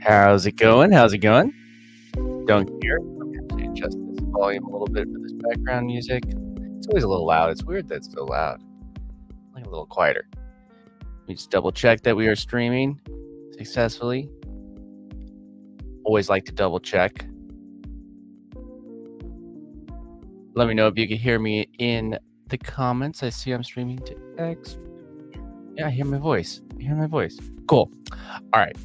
How's it going? How's it going? Dunk here. I'm going to adjust this volume a little bit for this background music. It's always a little loud. It's weird that it's so loud. Like a little quieter. Let me just double check that we are streaming successfully. Always like to double check. Let me know if you can hear me in the comments. I see I'm streaming to X. Yeah, I hear my voice. Cool. All right.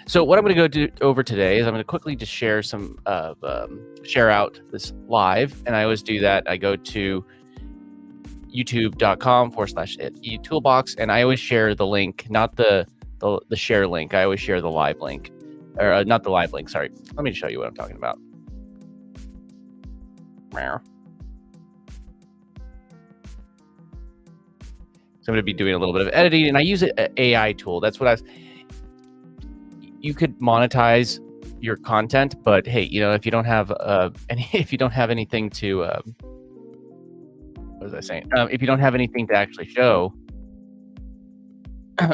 So what I'm going to go over today is I'm going to quickly just share some share out this live, and I always do that. I go to youtube.com/toolbox, and I always share the link, not the share link. I always share the live link, or not the live link. Sorry. Let me show you what I'm talking about. So I'm going to be doing a little bit of editing, and I use an AI tool. That's what I was. You could monetize your content, but hey, you know, if you don't have anything to what was I saying? If you don't have anything to actually show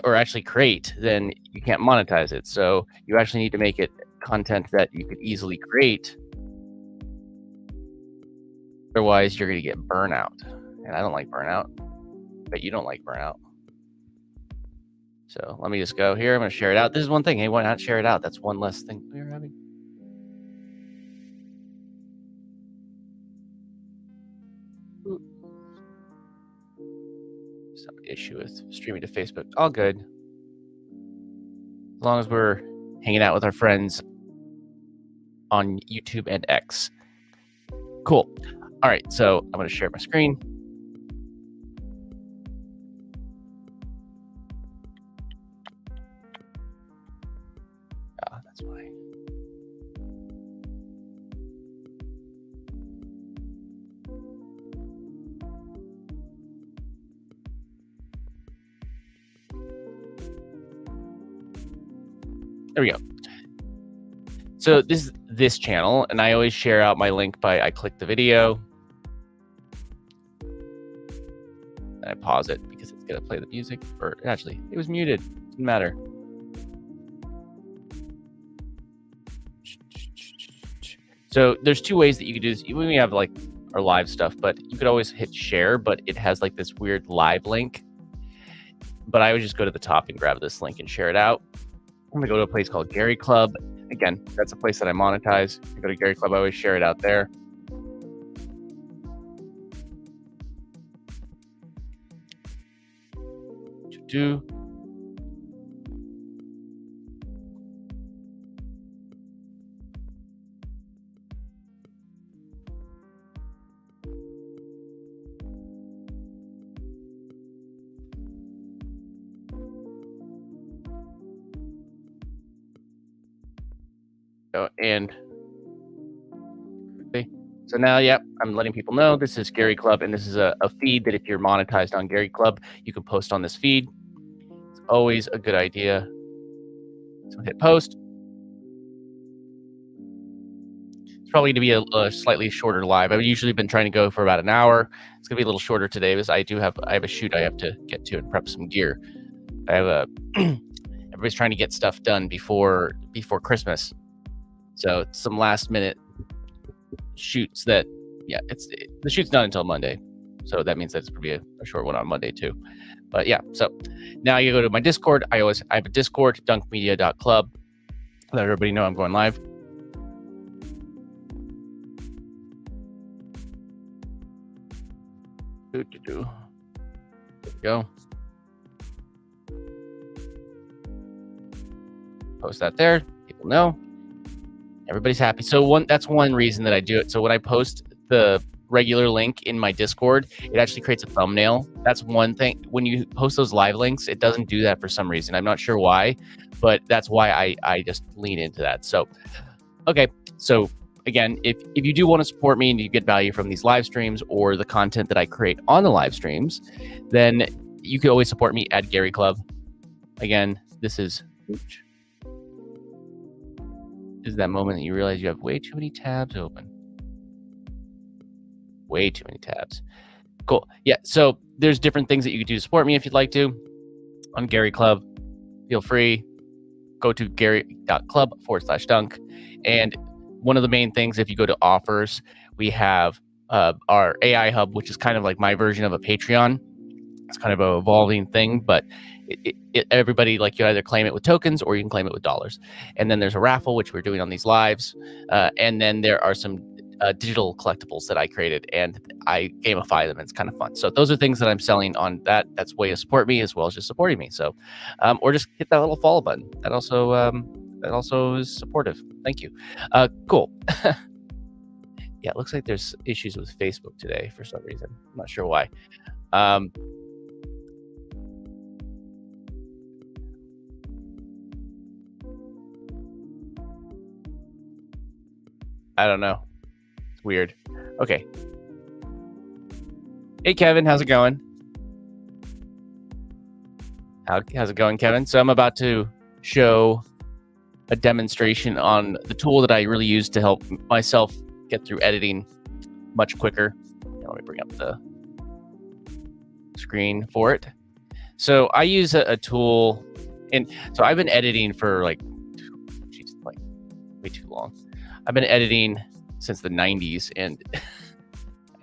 or actually create, then you can't monetize it. So you actually need to make it content that you could easily create. Otherwise, you're going to get burnout, and I don't like burnout, but you don't like burnout. So let me just go here. I'm going to share it out. This is one thing. Hey, why not share it out? That's one less thing we're having. Some issue with streaming to Facebook. All good. As long as we're hanging out with our friends on YouTube and X. Cool. All right. So I'm going to share my screen. That's why. There we go. So this is this channel, and I always share out my link by I click the video, and I pause it because it's gonna play the music. Or actually, it was muted. Doesn't matter. So there's two ways that you could do this. We have like our live stuff, but you could always hit share, but it has like this weird live link. But I would just go to the top and grab this link and share it out. I'm gonna go to a place called Gary Club. Again, that's a place that I monetize. I go to Gary Club, I always share it out there. And so now, yep, I'm letting people know this is Gary Club, and this is a feed that if you're monetized on Gary Club, you can post on this feed. It's always a good idea. So hit post. It's probably going to be a slightly shorter live. I've usually been trying to go for about an hour. It's going to be a little shorter today because I have a shoot I have to get to and prep some gear. I have everybody's trying to get stuff done before Christmas. So it's some last minute shoots that, yeah, the shoot's not until Monday. So that means that it's going to be a short one on Monday too. But yeah, so now you go to my Discord. I have a Discord, dunkmedia.club. Let everybody know I'm going live. There we go. Post that there. People know. Everybody's happy. So that's one reason that I do it. So when I post the regular link in my Discord, it actually creates a thumbnail. That's one thing. When you post those live links, it doesn't do that for some reason. I'm not sure why, but that's why I just lean into that. So, okay. So again, if you do want to support me and you get value from these live streams or the content that I create on the live streams, then you can always support me at Gary Club. Again, this is that moment that you realize you have way too many tabs open. Way too many tabs. Cool. Yeah. So there's different things that you can do to support me if you'd like to on Gary Club. Feel free. go to gary.club/dunk. And one of the main things, if you go to offers, we have our AI hub, which is kind of like my version of a Patreon. It's kind of an evolving thing, but everybody, like, you either claim it with tokens or you can claim it with dollars. And then there's a raffle, which we're doing on these lives. And then there are some digital collectibles that I created, and I gamify them. And it's kind of fun. So those are things that I'm selling on that. That's a way to support me, as well as just supporting me. So, or just hit that little follow button. That also is supportive. Thank you. Cool. Yeah, it looks like there's issues with Facebook today for some reason. I'm not sure why. I don't know. It's weird. Okay. Hey, Kevin, how's it going? How's it going, Kevin? So I'm about to show a demonstration on the tool that I really use to help myself get through editing much quicker. Let me bring up the screen for it. So I use a tool, and so I've been editing for like way too long. I've been editing since the 90s, and I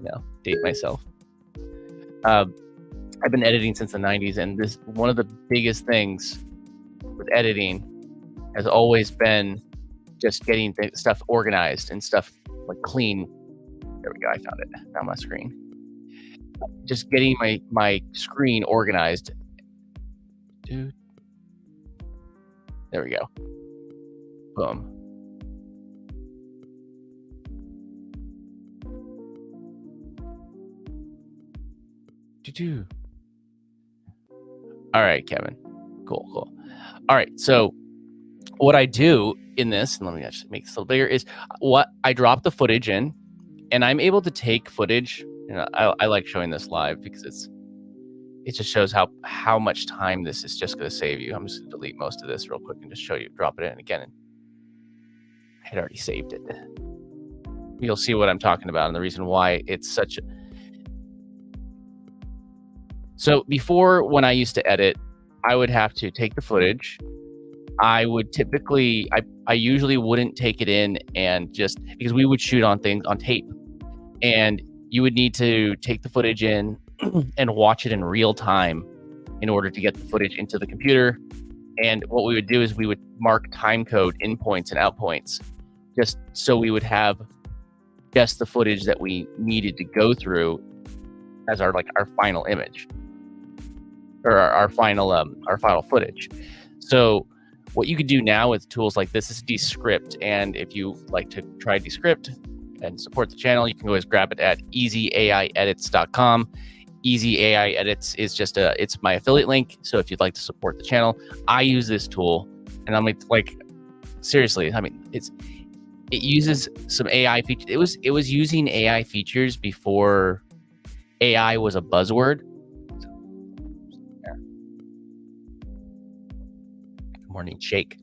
know, date myself. I've been editing since the 90s, and this one of the biggest things with editing has always been just getting stuff organized and stuff like clean. There we go. I found it. Found my screen. Just getting my screen organized. Dude. There we go. Boom. All right, Kevin. Cool. All right, so what I do in this, and let me actually make this a little bigger, is what I drop the footage in, and I'm able to take footage. You know, I like showing this live because it just shows how much time this is just going to save you. I'm just going to delete most of this real quick and just show you, drop it in again. And I had already saved it. You'll see what I'm talking about and the reason why it's such a... So before, when I used to edit, I would have to take the footage. I would typically, I usually wouldn't take it in, and just because we would shoot on things on tape, and you would need to take the footage in and watch it in real time in order to get the footage into the computer. And what we would do is we would mark time code in points and out points, just so we would have just the footage that we needed to go through as our final image, or our final footage. So what you can do now with tools like this is DESCRIPT. And if you like to try DESCRIPT and support the channel, you can always grab it at easyaedits.com. Easy AI Edits is just it's my affiliate link. So if you'd like to support the channel, I use this tool, and I'm like seriously, I mean, it uses some AI features. It was using AI features before AI was a buzzword. Good morning, Shake.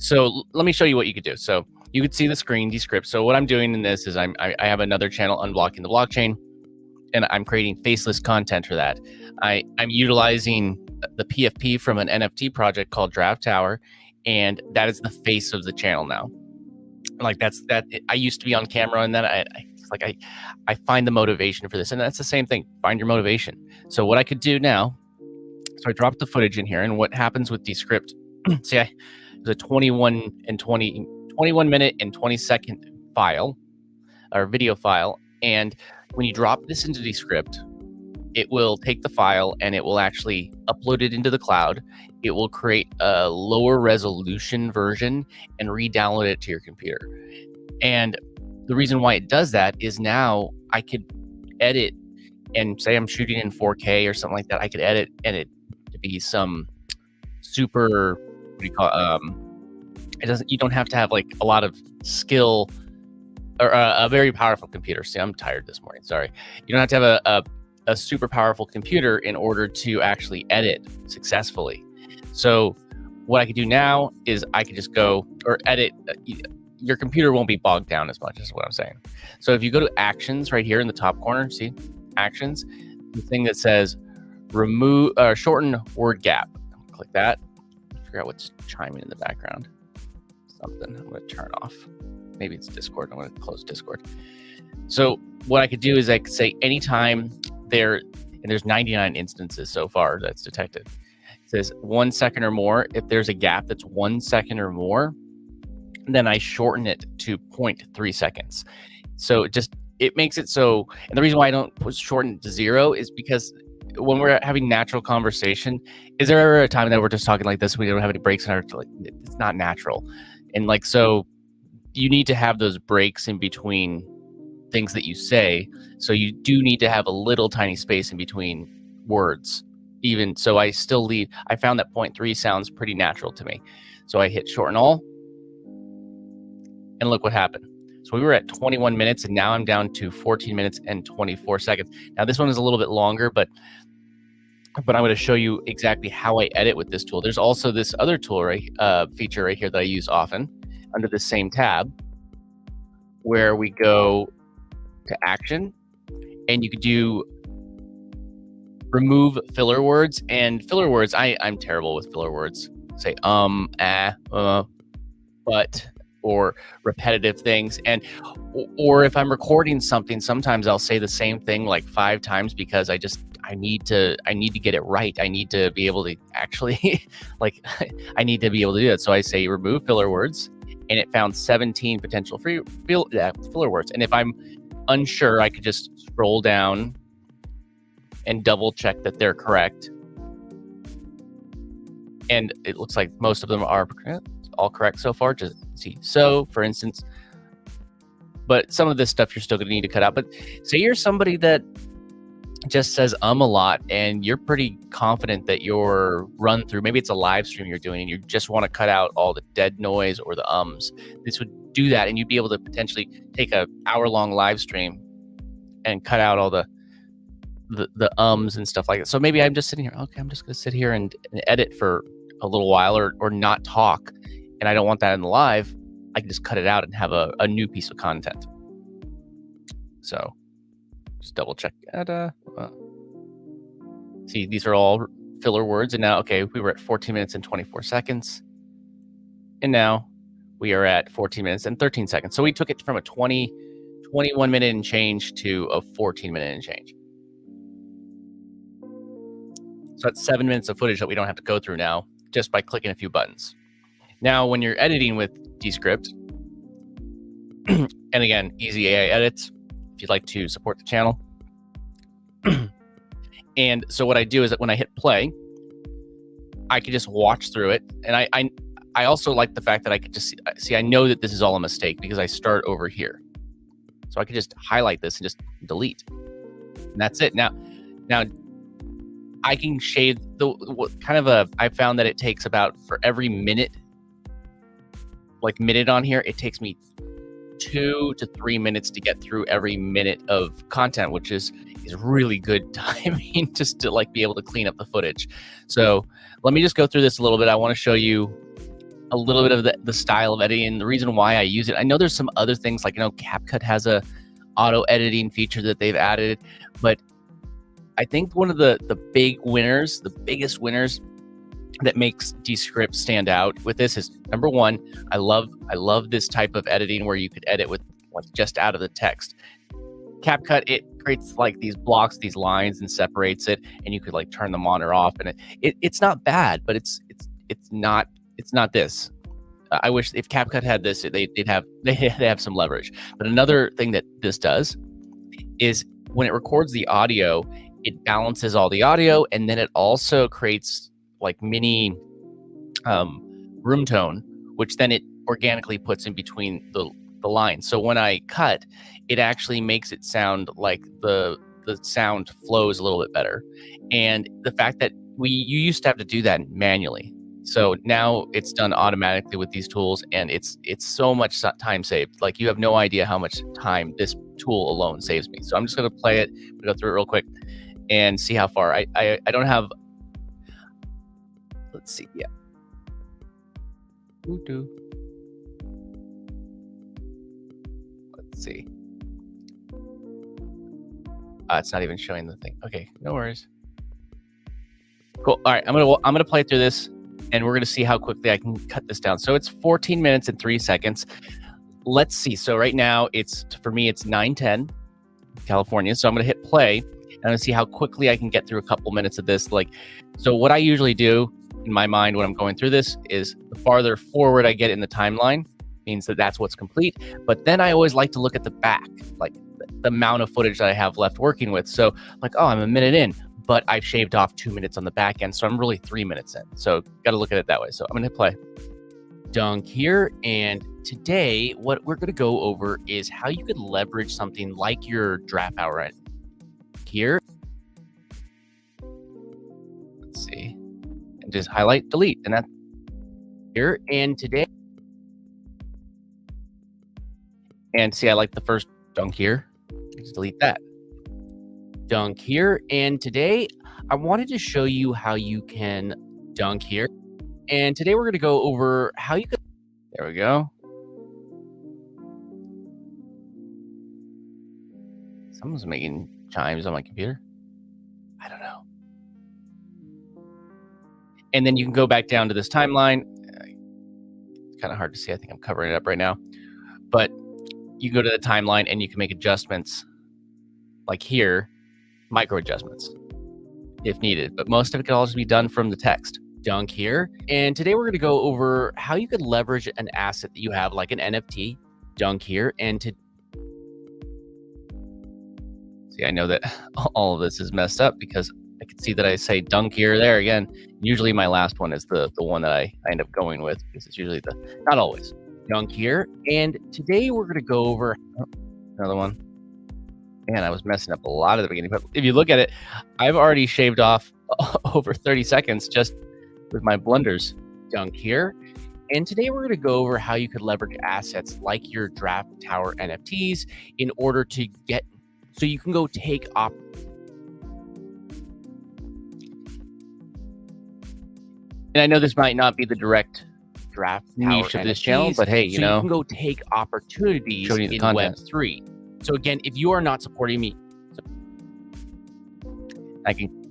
So let me show you what you could do. So you could see the screen DESCRIPT. So what I'm doing in this is I have another channel, Unblocking the Blockchain, and I'm creating faceless content for that. I'm utilizing the PFP from an NFT project called Draft Tower, and that is the face of the channel now. Like I used to be on camera, and then I find the motivation for this, and that's the same thing. Find your motivation. So what I could do now, so I dropped the footage in here, and what happens with DESCRIPT? See, it was a 21 minute and 20 second file, or video file, and when you drop this into DESCRIPT, it will take the file and it will actually upload it into the cloud. It will create a lower resolution version and re-download it to your computer. And the reason why it does that is now I could edit, and say I'm shooting in 4K or something like that. I could edit and it to be some super, what do you call it? You don't have to have like a lot of skill or a very powerful computer. See, I'm tired this morning. Sorry. You don't have to have a super powerful computer in order to actually edit successfully. So what I could do now is I could just go or edit. Your computer won't be bogged down as much, is what I'm saying. So if you go to actions right here in the top corner, see actions, the thing that says remove shorten word gap. Click that. figure out what's chiming in the background. Something I'm going to turn off. Maybe it's Discord. I'm going to close Discord. So what I could do is I could say anytime there, and there's 99 instances so far that's detected. It says 1 second or more. If there's a gap that's 1 second or more, then I shorten it to 0.3 seconds. So it makes it so, and the reason why I don't shorten it to 0 is because when we're having natural conversation, is there ever a time that we're just talking like this, we don't have any breaks in our, like, it's not natural. And like, so you need to have those breaks in between things that you say. So you do need to have a little tiny space in between words. Even so, I still leave. I found that 0.3 sounds pretty natural to me. So I hit shorten all, and look what happened. So we were at 21 minutes, and now I'm down to 14 minutes and 24 seconds. Now this one is a little bit longer, but I'm going to show you exactly how I edit with this tool. There's also this other tool, feature right here that I use often under the same tab, where we go to action, and you could do remove filler words. And filler words, I'm terrible with filler words. Say but, or repetitive things. And or if I'm recording something, sometimes I'll say the same thing like 5 times because I need to get it right. I need to be able to actually like I need to be able to do that. So I say remove filler words, and it found 17 potential filler words. And if I'm unsure, I could just scroll down and double check that they're correct. And it looks like most of them are all correct so far. Just see. So for instance, but some of this stuff you're still going to need to cut out. But say you're somebody that just says a lot, and you're pretty confident that your run through, maybe it's a live stream you're doing and you just want to cut out all the dead noise or the ums. This would do that, and you'd be able to potentially take a hour-long live stream and cut out all the ums and stuff like that. So maybe I'm just sitting here, okay, I'm just going to sit here and edit for a little while, or not talk, and I don't want that in the live. I can just cut it out and have a new piece of content. So just double check. See, these are all filler words. And now, okay, we were at 14 minutes and 24 seconds. And now we are at 14 minutes and 13 seconds. So we took it from a 21 minute and change to a 14 minute and change. So that's 7 minutes of footage that we don't have to go through now just by clicking a few buttons. Now, when you're editing with DESCRIPT, and again, easy AI edits, if you'd like to support the channel. And so what I do is that when I hit play, I can just watch through it. And I also like the fact that I could just see, I know that this is all a mistake because I start over here. So I could just highlight this and just delete. And that's it. Now I can shade I found that it takes about, for every minute on here, it takes me 2 to 3 minutes to get through every minute of content, which is really good timing just to be able to clean up the footage. So let me just go through this a little bit. I want to show you a little bit of the style of editing, the reason why I use it. I know there's some other things CapCut has a auto editing feature that they've added, but I think one of the biggest winners that makes DESCRIPT stand out with this is, number one, I love this type of editing where you could edit with just out of the text. CapCut, it creates these blocks, these lines, and separates it, and you could turn them on or off, and it's not bad, but it's not this. I wish if CapCut had this, they have some leverage. But another thing that this does is when it records the audio, it balances all the audio, and then it also creates mini room tone, which then it organically puts in between the lines. So when I cut, it actually makes it sound like the sound flows a little bit better. And the fact that you used to have to do that manually, so now it's done automatically with these tools, and it's so much time saved. You have no idea how much time this tool alone saves me. So I'm just going to play it, go through it real quick, and see how far. I don't have. Let's see. Yeah. Let's see. It's not even showing the thing. Okay, no worries. Cool. All right, I'm gonna play through this, and we're going to see how quickly I can cut this down. So it's 14 minutes and 3 seconds. Let's see. So right now for me, it's 9:10 California. So I'm going to hit play and I'm going to see how quickly I can get through a couple minutes of this. So what I usually do in my mind when I'm going through this is the farther forward I get in the timeline means that that's what's complete. But then I always like to look at the back, like the amount of footage that I have left working with. So I'm a minute in, but I've shaved off 2 minutes on the back end. So I'm really 3 minutes in. So got to look at it that way. So I'm going to hit play. Dunk here. And today, what we're going to go over is how you could leverage something like your draft hour here. Let's see. And just highlight, delete. And that's here. And today, and see, I like the first dunk here. Just delete that. Dunk here. And today, I wanted to show you how you can dunk here. And today we're going to go over how you can. There we go. Someone's making chimes on my computer. I don't know. And then you can go back down to this timeline. It's kind of hard to see. I think I'm covering it up right now. But you go to the timeline and you can make adjustments like here, micro adjustments if needed. But most of it can all just be done from the text. Dunk here. And today we're going to go over how you could leverage an asset that you have like an NFT. Dunk here. And see, I know that all of this is messed up because I can see that I say dunk here there again. Usually my last one is the one that I end up going with because it's usually not always. Dunk here. And today we're going to go over another one. Man, I was messing up a lot at the beginning, but if you look at it, I've already shaved off over 30 seconds just with my blunders. Dunk here. And today we're going to go over how you could leverage assets like your draft tower NFTs in order to get, so you can go take and I know this might not be the direct draft niche of this channel, but hey, you can go take opportunities in Web3. So again, if you are not supporting me,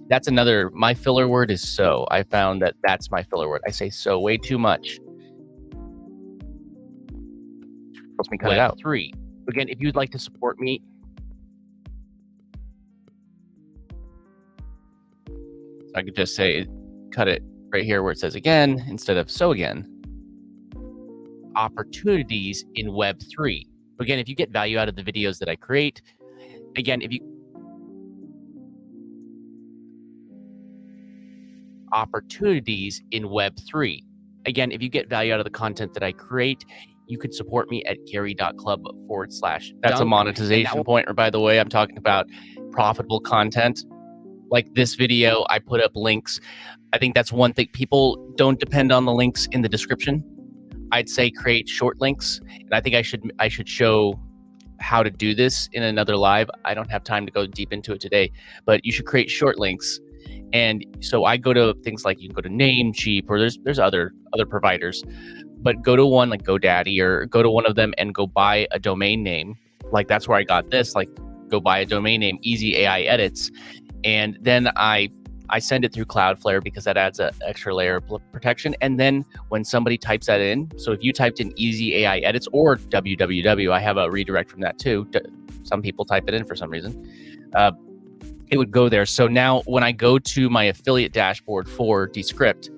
that's another, my filler word is so. I found that that's my filler word. I say so way too much. Helps me cut it out. Web3. Again, if you'd like to support me, I could just say, cut it right here where it says again, instead of so again. Opportunities in Web3. Again, if you get value out of the videos that I create, again, opportunities in Web3. Again, if you get value out of the content that I create, you could support me at gary.club/. That's a monetization point. Or by the way, I'm talking about profitable content. Like this video, I put up links. I think that's one thing. People don't depend on the links in the description. I'd say create short links. And I think I should show how to do this in another live. I don't have time to go deep into it today, but you should create short links. And so I go to things like, you can go to Namecheap, or there's other providers, but go to one like GoDaddy, or go to one of them and go buy a domain name. Like that's where I got this, like go buy a domain name, Easy AI Edits. And then I send it through Cloudflare because that adds an extra layer of protection. And then when somebody types that in, so if you typed in Easy AI Edits or www, I have a redirect from that too. Some people type it in for some reason. It would go there. So now when I go to my affiliate dashboard for Descript,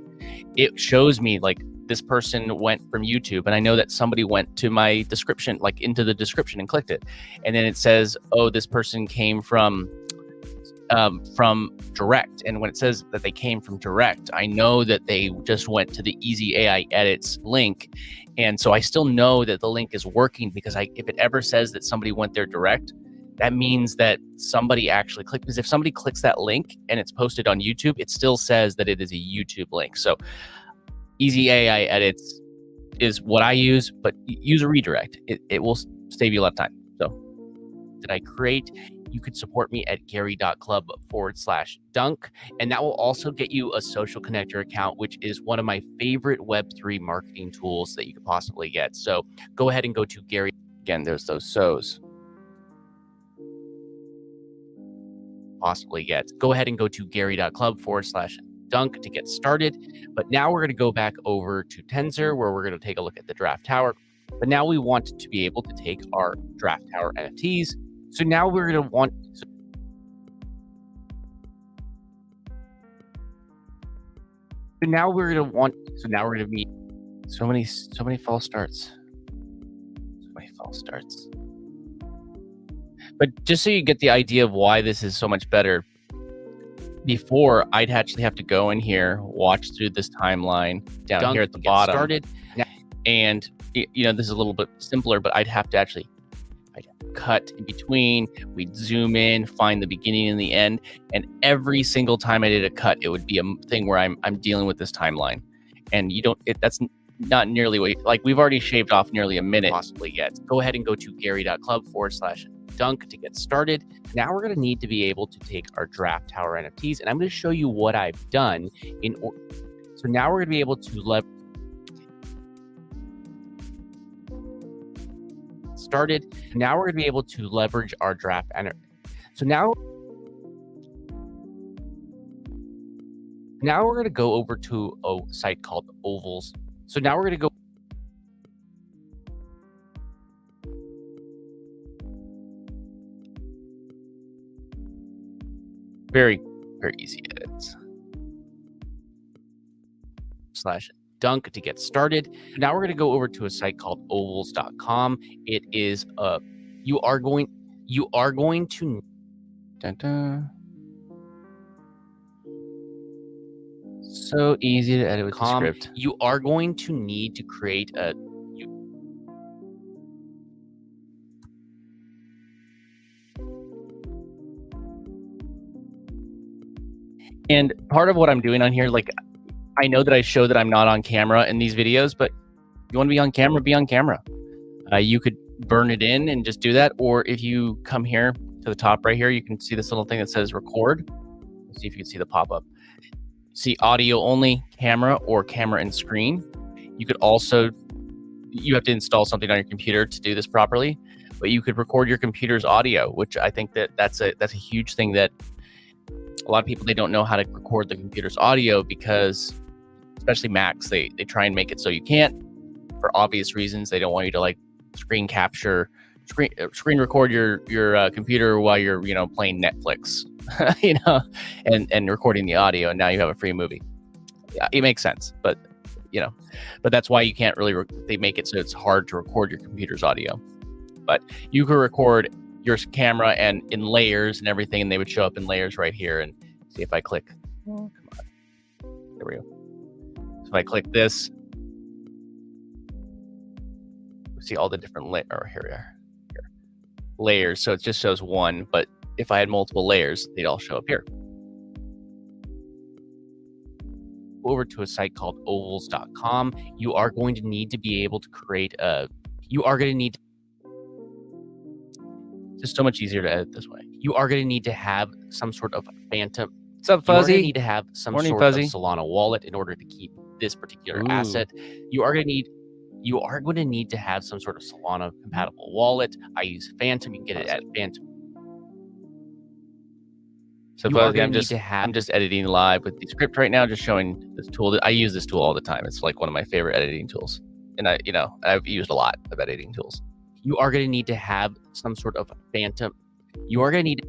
it shows me like this person went from YouTube, and I know that somebody went to my description, like into the description and clicked it. And then it says, oh, this person came from direct. And when it says that they came from direct, I know that they just went to the Easy AI Edits link. And so I still know that the link is working, because if it ever says that somebody went there direct, that means that somebody actually clicked. Because if somebody clicks that link and it's posted on YouTube, it still says that it is a YouTube link. So Easy AI Edits is what I use, but use a redirect. It will save you a lot of time. So did I create? You could support me at gary.club/dunk. And that will also get you a social connector account, which is one of my favorite Web3 marketing tools that you could possibly get. So go ahead and go to Gary. Again, there's those so's. Possibly get. Go ahead and go to gary.club/. Dunk to get started. But now we're going to go back over to Tensor, where we're going to take a look at the Draft Tower. But now we want to be able to take our Draft Tower NFTs. So now we're going to want... So now we're going to meet so many false starts. So many false starts. But just so you get the idea of why this is so much better, before I'd actually have to go in here, watch through this timeline down here at the bottom. And you know, this is a little bit simpler, but I'd have to cut in between. We'd zoom in, find the beginning and the end, and every single time I did a cut, it would be a thing where I'm dealing with this timeline, and that's not nearly what like we've already shaved off nearly a minute possibly yet. Go ahead and go to gary.club/dunk to get started. Now we're going to need to be able to take our Draft Tower NFTs, and I'm going to show you what I've done so now we're going to be able to Now we're going to be able to leverage our draft. So now we're going to go over to a site called Ovals. So now we're going to go. Very, very easy edits. /dunk to get started. Now we're going to go over to a site called ovals.com. It is you are going to so easy to edit with DESCRIPT. You are going to need to create a and part of what I'm doing on here, like, I know that I show that I'm not on camera in these videos, but you want to be on camera, be on camera. You could burn it in and just do that. Or if you come here to the top right here, you can see this little thing that says record. Let's see if you can see the pop-up. See audio only, camera, or camera and screen. You could also, you have to install something on your computer to do this properly, but you could record your computer's audio, which I think that's a huge thing that a lot of people, they don't know how to record the computer's audio because, especially Macs, they try and make it so you can't, for obvious reasons. They don't want you to like screen record your computer while you're playing Netflix, and recording the audio, and now you have a free movie. Yeah, it makes sense, but that's why you can't really. They make it so it's hard to record your computer's audio, but you could record your camera and in layers and everything, and they would show up in layers right here. And see if I click. Oh, come on. There we go. So if I click this, we see all the different layers. So it just shows one, but if I had multiple layers, they'd all show up here. Over to a site called ovals.com. You are going to need to be able to create just so much easier to edit this way. You are going to need to have some sort of phantom. What's up, Fuzzy? You are going to need to have some sort of Solana wallet in order to keep this particular asset. You are going to need to have some sort of Solana compatible wallet. I use Phantom. You can get it at Phantom. So Fuzzy, I'm just editing live with DESCRIPT right now, just showing this tool. I use this tool all the time. It's like one of my favorite editing tools, and I've used a lot of editing tools. You are going to need to have some sort of phantom. You are going to need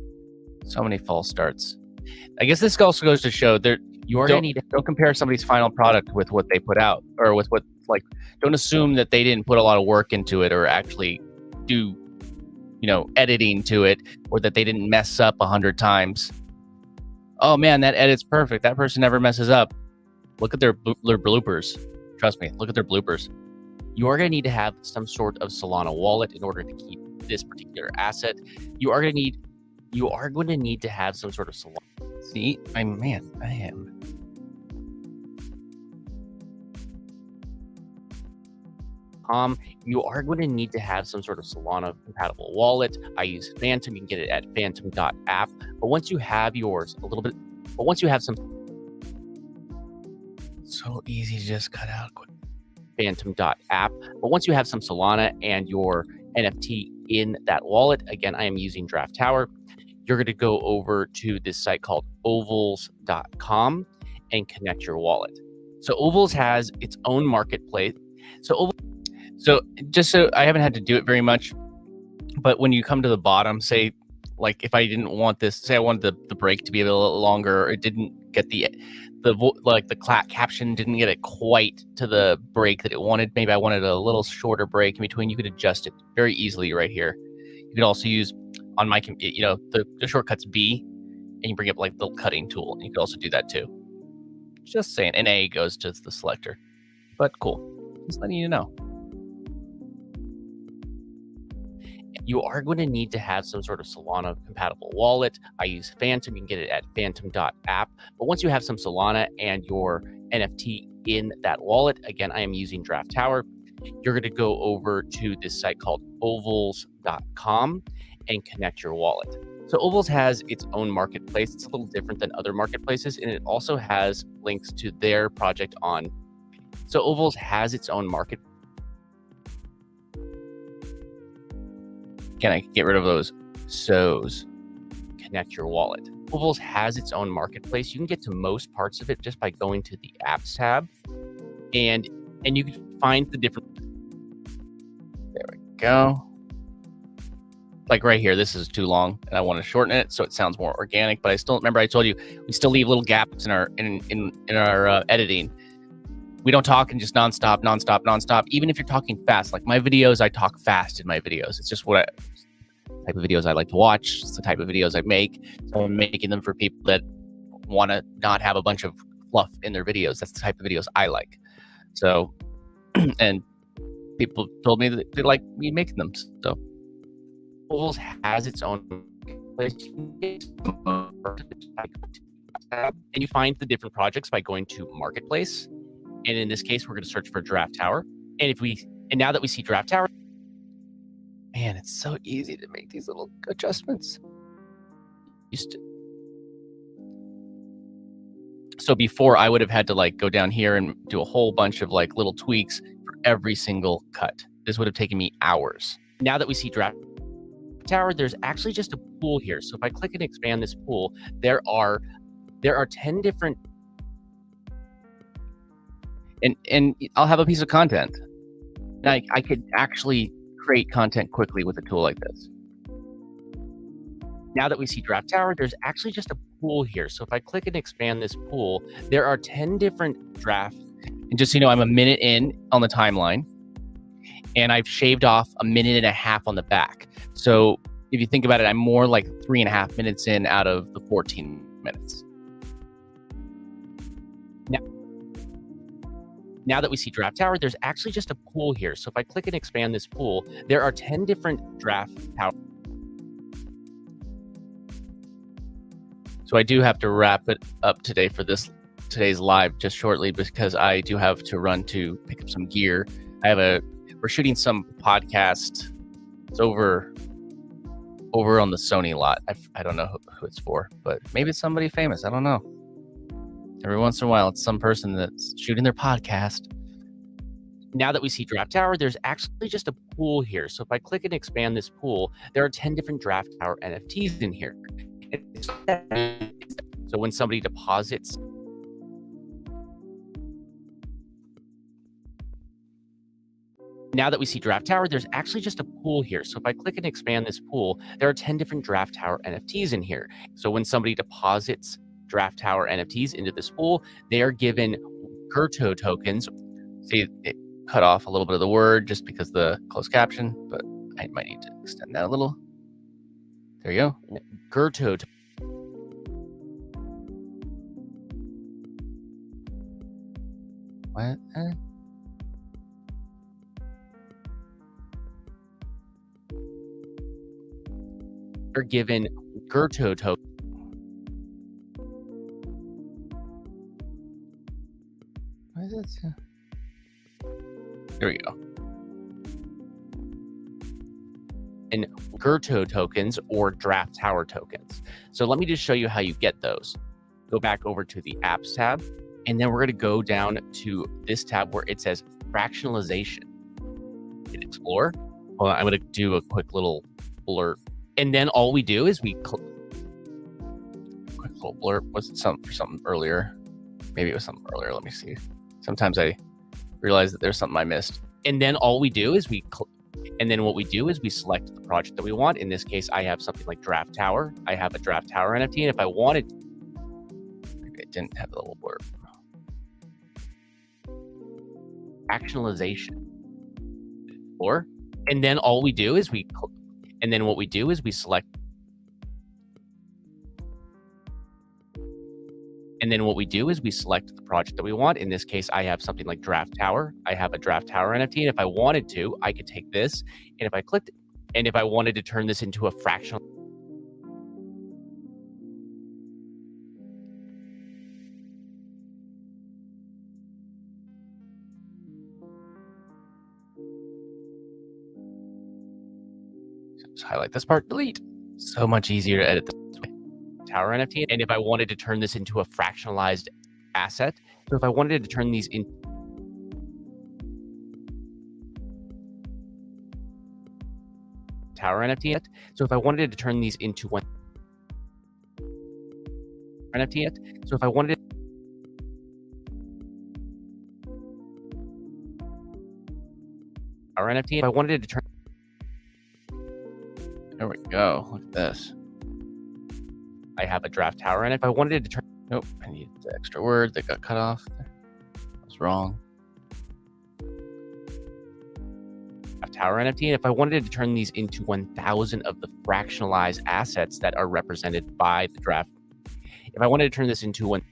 so many false starts. I guess this also goes to show that you are going to need to don't compare somebody's final product with what they put out, or with what, like, don't assume that they didn't put a lot of work into it or actually do, editing to it, or that they didn't mess up 100 times. Oh man, that edit's perfect. That person never messes up. Look at their bloopers. Trust me, look at their bloopers. You are going to need to have some sort of Solana wallet in order to keep this particular asset. You are going to need to have some sort of Solana. See, I am. You are going to need to have some sort of Solana compatible wallet. I use Phantom. You can get it at phantom.app. But once you have some, so easy to just cut out quick. Phantom.app. But once you have some Solana and your NFT in that wallet, again, I am using Draft Tower. You're going to go over to this site called ovals.com, and connect your wallet. So Ovals has its own marketplace. So just so I haven't had to do it very much, but when you come to the bottom, say, like if I didn't want this, say I wanted the break to be a little longer, or it didn't get the caption didn't get it quite to the break that it wanted. Maybe I wanted a little shorter break in between. You could adjust it very easily right here. You could also use on my, the shortcut's B, and you bring up like the cutting tool. You could also do that too. Just saying, and A goes to the selector. But cool, just letting you know. You are going to need to have some sort of Solana compatible wallet. I use Phantom. You can get it at phantom.app. But once you have some Solana and your NFT in that wallet, again, I am using Draft Tower. You're going to go over to this site called ovals.com and connect your wallet. So Ovals has its own marketplace. It's a little different than other marketplaces, and it also has links to their project on. So Ovals has its own market. Can I get rid of those so's? Connect your wallet. Ovals has its own marketplace. You can get to most parts of it just by going to the apps tab, and you can find the different. There we go. Like right here, this is too long, and I want to shorten it so it sounds more organic. But I still remember I told you we still leave little gaps in our editing. We don't talk and just nonstop. Even if you're talking fast, like my videos, I talk fast in my videos. It's just type of videos I like to watch. It's the type of videos I make. So I'm making them for people that want to not have a bunch of fluff in their videos. That's the type of videos I like. So, and people told me that they like me making them. So, Ovals has its own place. And you find the different projects by going to Marketplace. And in this case, we're going to search for Draft Tower. And now that we see Draft Tower, man, it's so easy to make these little adjustments. So before, I would have had to like go down here and do a whole bunch of like little tweaks for every single cut. This would have taken me hours. Now that we see Draft Tower, there's actually just a pool here. So if I click and expand this pool, there are 10 different. And I'll have a piece of content. And I could actually create content quickly with a tool like this. Now that we see Draft Tower, there's actually just a pool here. So if I click and expand this pool, there are 10 different drafts. And just so you know, I'm a minute in on the timeline, and I've shaved off a minute and a half on the back. So if you think about it, I'm more like 3.5 minutes in out of the 14 minutes. Now that we see Draft Tower, there's actually just a pool here. So if I click and expand this pool, there are 10 different Draft Tower. So I do have to wrap it up today for today's live just shortly, because I do have to run to pick up some gear. We're shooting some podcast. It's over on the Sony lot. I don't know who it's for, but maybe it's somebody famous. I don't know. Every once in a while, it's some person that's shooting their podcast. Now that we see Draft Tower, there's actually just a pool here. So if I click and expand this pool, there are 10 different Draft Tower NFTs in here. So when somebody deposits, now that we see Draft Tower, there's actually just a pool here. So if I click and expand this pool, there are 10 different Draft Tower NFTs in here. So when somebody deposits Draft Tower NFTs into this pool, they are given Gerto tokens. See, it cut off a little bit of the word just because the closed caption, but I might need to extend that a little. There you go. Gerto. What? They're given Gerto tokens. There we go. And Gerto tokens or Draft Tower tokens. So let me just show you how you get those. Go back over to the Apps tab, and then we're going to go down to this tab where it says Fractionalization. Hit Explore. Well, I'm going to do a quick little blur. And then all we do is quick little blur. Was it for something earlier? Maybe it was something earlier. Let me see. Sometimes I realize that there's something I missed. And then all we do is we select the project that we want. In this case, I have something like Draft Tower. I have a Draft Tower NFT, and if I wanted, it didn't have the little blurb. Actionalization. And then all we do is select. And then what we do is we select the project that we want. In this case, I have something like Draft Tower. I have a Draft Tower NFT, and if I wanted to, I could take this, and if I clicked, and if I wanted to turn this into a fractional. Just highlight this part, delete. So much easier to edit this way. Tower NFT, and if I wanted to turn this into a fractionalized asset, so if I wanted to turn these in Tower NFT, so if I wanted to turn these into one NFT, so if I wanted our NFT, if I wanted to turn, there we go. Look at this. I have a Draft Tower, and if I wanted to turn, nope, I need the extra word that got cut off. I was wrong. Tower NFT, and if I wanted to turn these into 1,000 of the fractionalized assets that are represented by the draft, if I wanted to turn this into one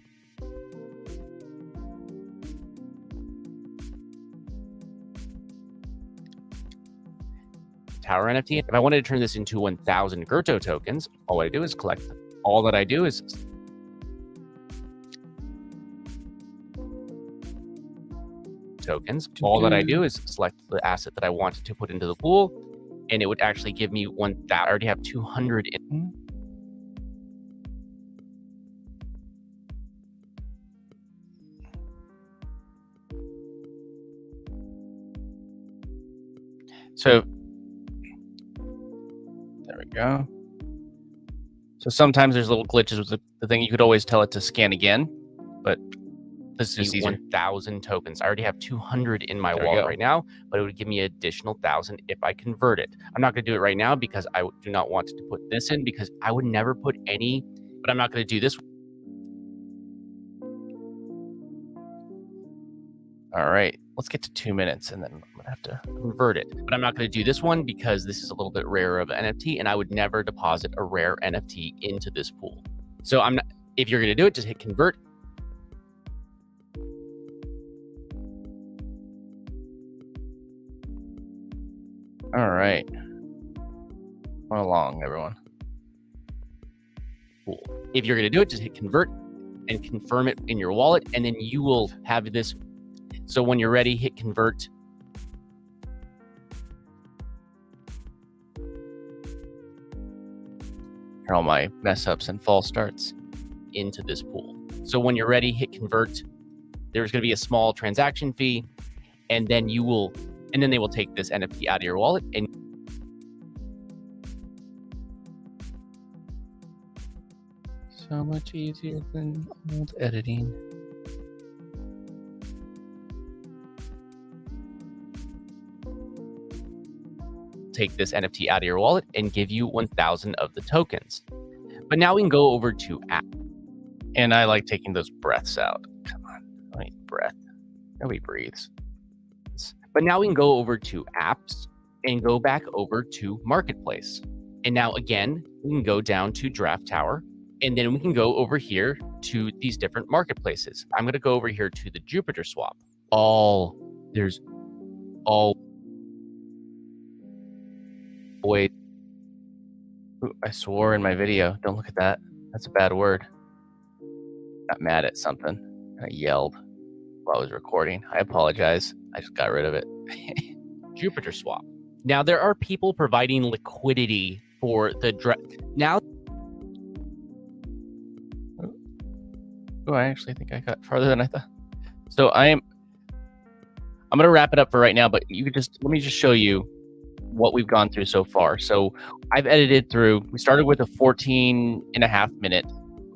Tower NFT, if I wanted to turn this into 1,000 Gerto tokens, all I do is collect them. All that I do is tokens. All that I do is select the asset that I wanted to put into the pool, and it would actually give me one that I already have 200 in. So there we go. So sometimes there's little glitches with the thing. You could always tell it to scan again, but this is 1,000 tokens. I already have 200 in my wallet right now, but it would give me an additional 1,000 if I convert it. I'm not going to do it right now because I do not want to put this in, because I would never put any, but I'm not going to do this. All right, let's get to 2 minutes and then I'm going to have to convert it. But I'm not going to do this one because this is a little bit rarer of an NFT, and I would never deposit a rare NFT into this pool. So I'm not, if you're going to do it, just hit convert. All right. Run along, everyone. Cool. If you're going to do it, just hit convert and confirm it in your wallet, and then you will have this. So when you're ready, hit convert. Here are all my mess ups and false starts into this pool. So when you're ready, hit convert. There's going to be a small transaction fee, and then you will. And then they will take this NFT out of your wallet and so much easier than old editing. Take this NFT out of your wallet and give you 1,000 of the tokens. But now we can go over to app. And I like taking those breaths out. Come on, I need breath. Nobody breathes. But now we can go over to apps and go back over to marketplace. And now again, we can go down to Draft Tower, and then we can go over here to these different marketplaces. I'm going to go over here to the Jupiter swap. Wait, I swore in my video. Don't look at that. That's a bad word. Got mad at something. I yelled while I was recording. I apologize. I just got rid of it. Jupiter swap. Now there are people providing liquidity for the now. Oh, I actually think I got farther than I thought. So I'm going to wrap it up for right now, but you could let me just show you what we've gone through so far. So I've edited through, we started with a 14.5 minute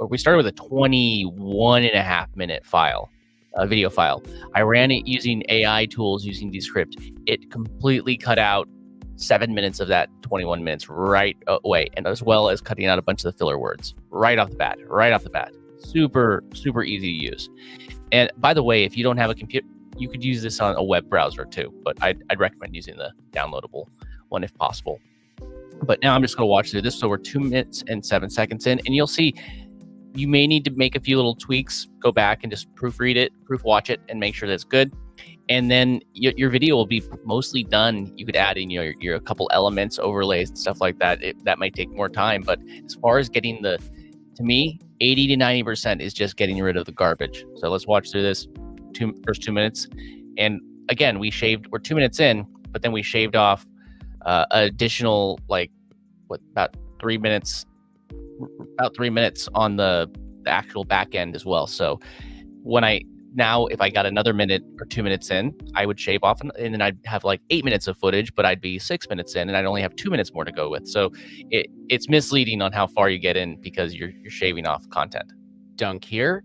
we started with a 21.5 minute file, video file. I ran it using AI tools using DESCRIPT. It completely cut out 7 minutes of that 21 minutes right away, and as well as cutting out a bunch of the filler words right off the bat. Super easy to use. And by the way, if you don't have a computer, you could use this on a web browser too, but I'd recommend using the downloadable one if possible. But now I'm just going to watch through this. So we're 2 minutes and 7 seconds in, and you'll see you may need to make a few little tweaks, go back and just proofread it, watch it, and make sure that's good. And then your video will be mostly done. You could add in your a couple elements, overlays, and stuff like that. That might take more time, but as far as getting to me, 80 to 90% is just getting rid of the garbage. So let's watch through this first 2 minutes. And again, we're 2 minutes in, but then we shaved off additional about 3 minutes on the actual back end as well. So if I got another minute or 2 minutes in, I would shave off and then I'd have like 8 minutes of footage, but I'd be 6 minutes in and I'd only have 2 minutes more to go with. So it's misleading on how far you get in because you're shaving off content. Dunk here.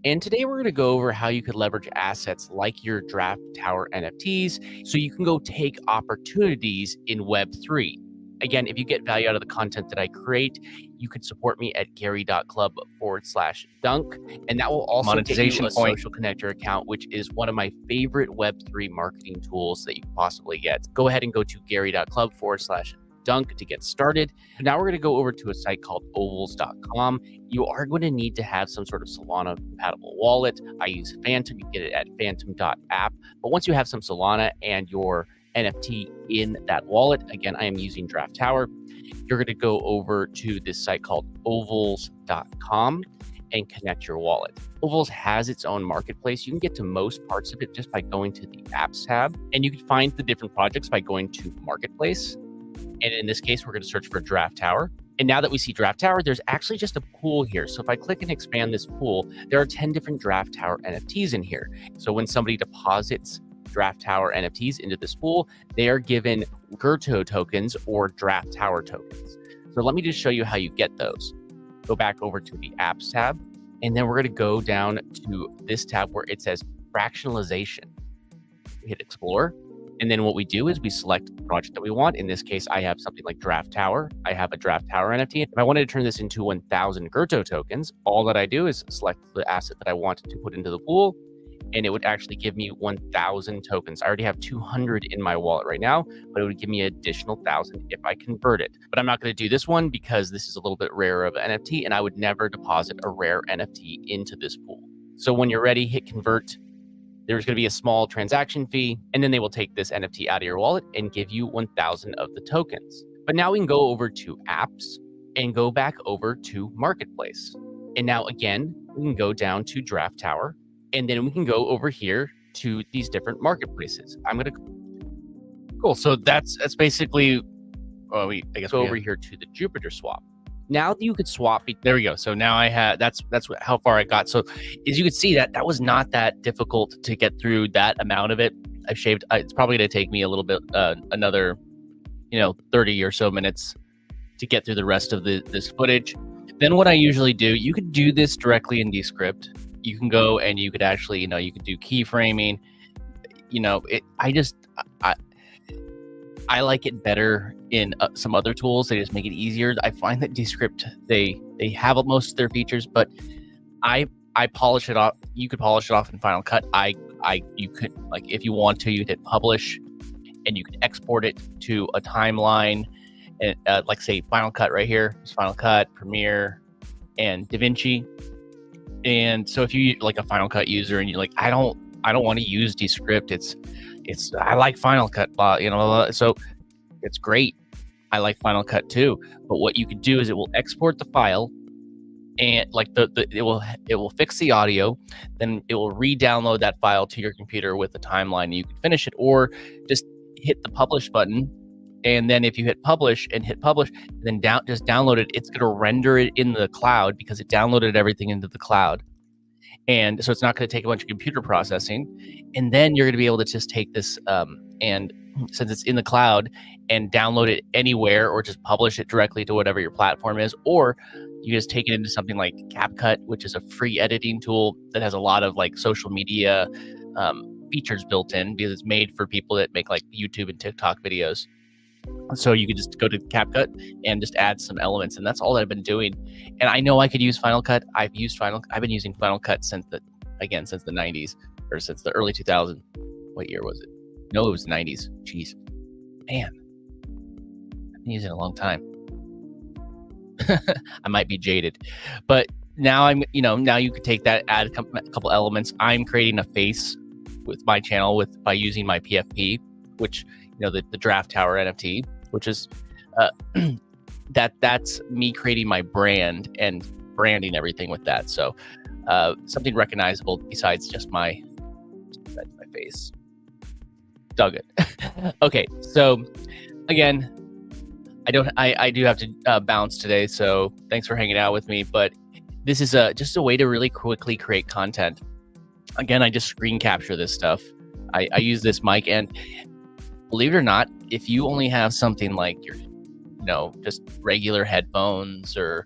And today we're going to go over how you could leverage assets like your Draft Tower NFTs so you can go take opportunities in Web3. Again, if you get value out of the content that I create, you can support me at gary.club/dunk. And that will also monetization get you a social connector account, which is one of my favorite Web3 marketing tools that you can possibly get. Go ahead and go to gary.club/dunk to get started. Now we're going to go over to a site called ovals.com. You are going to need to have some sort of Solana compatible wallet. I use Phantom. You can get it at phantom.app. But once you have some Solana and your NFT in that wallet, again, I am using Draft Tower, you're going to go over to this site called ovals.com and connect your wallet. Ovals has its own marketplace. You can get to most parts of it just by going to the apps tab, and you can find the different projects by going to marketplace. And in this case, we're going to search for Draft Tower. And now that we see Draft Tower, there's actually just a pool here. So if I click and expand this pool, there are 10 different Draft Tower NFTs in here. So when somebody deposits Draft Tower NFTs into this pool, they are given Gerto tokens or Draft Tower tokens. So let me just show you how you get those. Go back over to the apps tab, and then we're going to go down to this tab where it says fractionalization. We hit explore, and then what we do is we select the project that we want. In this case, I have something like Draft Tower. I have a Draft Tower NFT. If I wanted to turn this into 1,000 Gerto tokens, all that I do is select the asset that I want to put into the pool, and it would actually give me 1,000 tokens. I already have 200 in my wallet right now, but it would give me an additional 1,000 if I convert it. But I'm not going to do this one because this is a little bit rarer of an NFT, and I would never deposit a rare NFT into this pool. So when you're ready, hit convert. There's going to be a small transaction fee, and then they will take this NFT out of your wallet and give you 1,000 of the tokens. But now we can go over to apps and go back over to marketplace. And now again, we can go down to Draft Tower, and then we can go over here to these different marketplaces. Cool. So that's basically, I guess go over here to the Jupiter swap. Now you could swap. There we go. So now I had, that's how far I got. So as you can see, that was not that difficult to get through that amount of it. I've shaved, it's probably going to take me a little bit, another, 30 or so minutes to get through the rest of this footage. Then what I usually do, you could do this directly in DESCRIPT. You can go and you could actually, you could do keyframing. I like it better in some other tools. They just make it easier. I find that DESCRIPT, they have most of their features, but I polish it off. You could polish it off in Final Cut. You could, if you want to, you could hit publish, and you could export it to a timeline, and say Final Cut right here. There's Final Cut, Premiere, and DaVinci. And so if you like a Final Cut user and you're like, I don't want to use DESCRIPT. I like Final Cut, so it's great. I like Final Cut too. But what you could do is it will export the file, and it will fix the audio, then it will re-download that file to your computer with the timeline, and you can finish it, or just hit the publish button. And then if you hit publish, then just download it, it's going to render it in the cloud because it downloaded everything into the cloud. And so it's not going to take a bunch of computer processing. And then you're going to be able to just take this and since it's in the cloud, and download it anywhere or just publish it directly to whatever your platform is, or you just take it into something like CapCut, which is a free editing tool that has a lot of like social media features built in because it's made for people that make like YouTube and TikTok videos. So you could just go to CapCut and just add some elements, and that's all that I've been doing. And I know I could use Final Cut. I've been using Final Cut since the 90s, or since the early 2000s. What year was it? No, it was 90s. Jeez, man, I've been using it a long time. I might be jaded, but now now you could take that, add a couple elements. I'm creating a face with my channel by using my PFP, which the Draft Tower NFT, which is that's me creating my brand and branding everything with that. So something recognizable besides just my face. Dug it. Okay, so again, I do have to bounce today, so thanks for hanging out with me. But this is just a way to really quickly create content. Again, I just screen capture this stuff. I use this mic, and believe it or not, if you only have something like your, just regular headphones or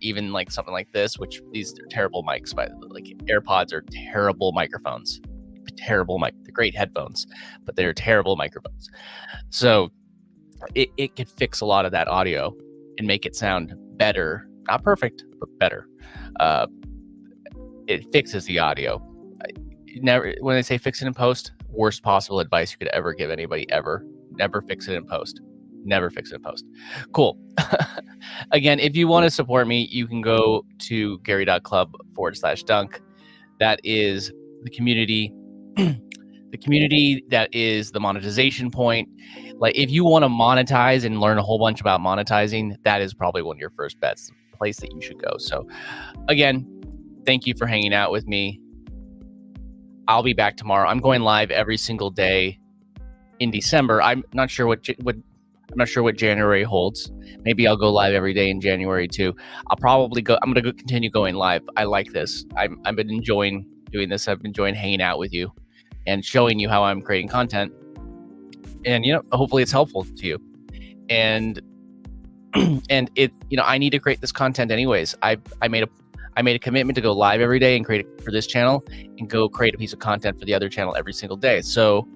even like something like this, which these are terrible mics, like AirPods are terrible microphones. Terrible mic. They're great headphones, but they're terrible microphones. So it could fix a lot of that audio and make it sound better. Not perfect, but better. It fixes the audio. When they say fix it in post, worst possible advice you could ever give anybody ever. Never fix it in post. Never fix it in post. Cool. Again, if you want to support me, you can go to gary.club/dunk. That is the community. The community that is the monetization point. Like, if you want to monetize and learn a whole bunch about monetizing, that is probably one of your first bets, the place that you should go. So again, thank you for hanging out with me. I'll be back tomorrow. I'm going live every single day in December. I'm not sure what January holds. Maybe I'll go live every day in January too. I'm going to continue going live. I like this. I've been enjoying doing this. I've been enjoying hanging out with you and showing you how I'm creating content. And hopefully it's helpful to you. And it I need to create this content anyways. I made a commitment to go live every day and create it for this channel, and go create a piece of content for the other channel every single day. So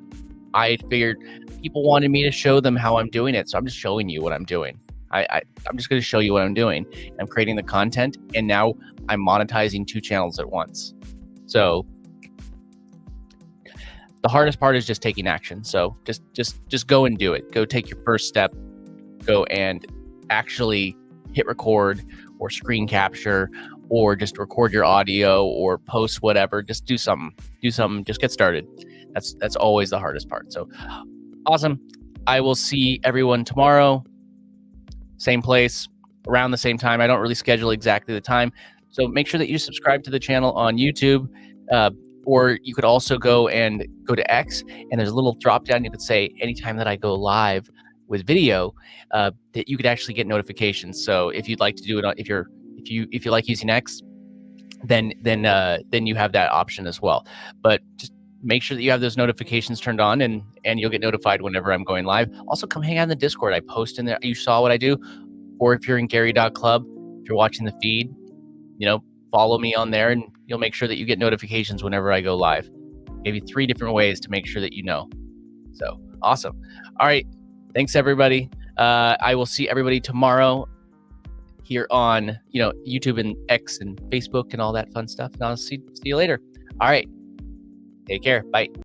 I figured people wanted me to show them how I'm doing it, so I'm just showing you what I'm doing. I'm just going to show you what I'm doing. I'm creating the content, and now I'm monetizing 2 channels at once. So the hardest part is just taking action. So just go and do it. Go take your first step. Go and actually hit record or screen capture, or just record your audio or post whatever. Just do something. Just get started. That's always the hardest part. So awesome. I will see everyone tomorrow. Same place, around the same time. I don't really schedule exactly the time. So make sure that you subscribe to the channel on YouTube. Or you could also go to X, and there's a little drop down. You could say anytime that I go live with video, that you could actually get notifications. So if you'd like to do it, if you like using X, then you have that option as well. But just make sure that you have those notifications turned on, and you'll get notified whenever I'm going live. Also, come hang out in the Discord. I post in there. You saw what I do. Or if you're in gary.club, if you're watching the feed, follow me on there, and you'll make sure that you get notifications whenever I go live. Maybe 3 different ways to make sure that you know. So awesome. All right. Thanks, everybody. I will see everybody tomorrow here on YouTube and X and Facebook and all that fun stuff. And I'll see you later. All right. Take care. Bye.